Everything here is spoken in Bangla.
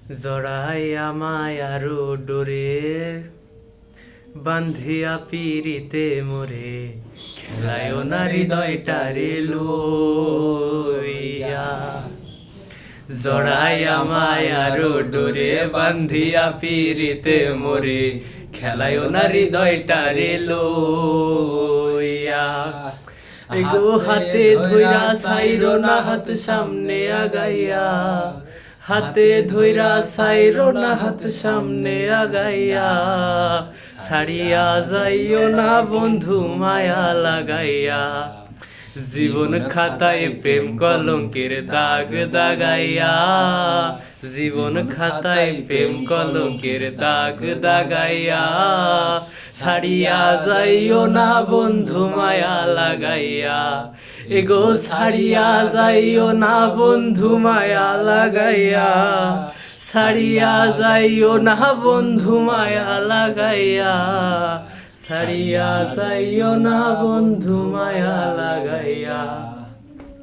জড়াইয়া মায়ার ডোরে বান্ধিয়া পিরিতে মোরে খেলায় না হৃদয়টারে লইয়া জড়াইয়া মায়ার ডোরে বান্ধিয়া পিরিতে মোরে খেলায় না হৃদয়টারে লইয়া এগো হাতে ধইরা সাইরো না হাত সামনে আগাইয়া হাতে ধইরা সাইরো না হাত সামনে আগাইয়া ছাড়িয়া যাইও না বন্ধু মায়া লাগাইয়া জীবন খাতায় প্রেম কলঙ্কের দাগ দাগাইয়া জীবন খাতায় প্রেম কলঙ্কের দাগ দাগাইয়া ছাড়িয়া যাইও না বন্ধু মায়া লাগাইয়া এগো ছাড়িয়া যাইও না বন্ধু মায়া লাগাইয়া ছাড়িয়া যাইও না বন্ধু মায়া লাগাইয়া ছাড়িয়া যাইও না বন্ধু মায়া লাগাইয়া।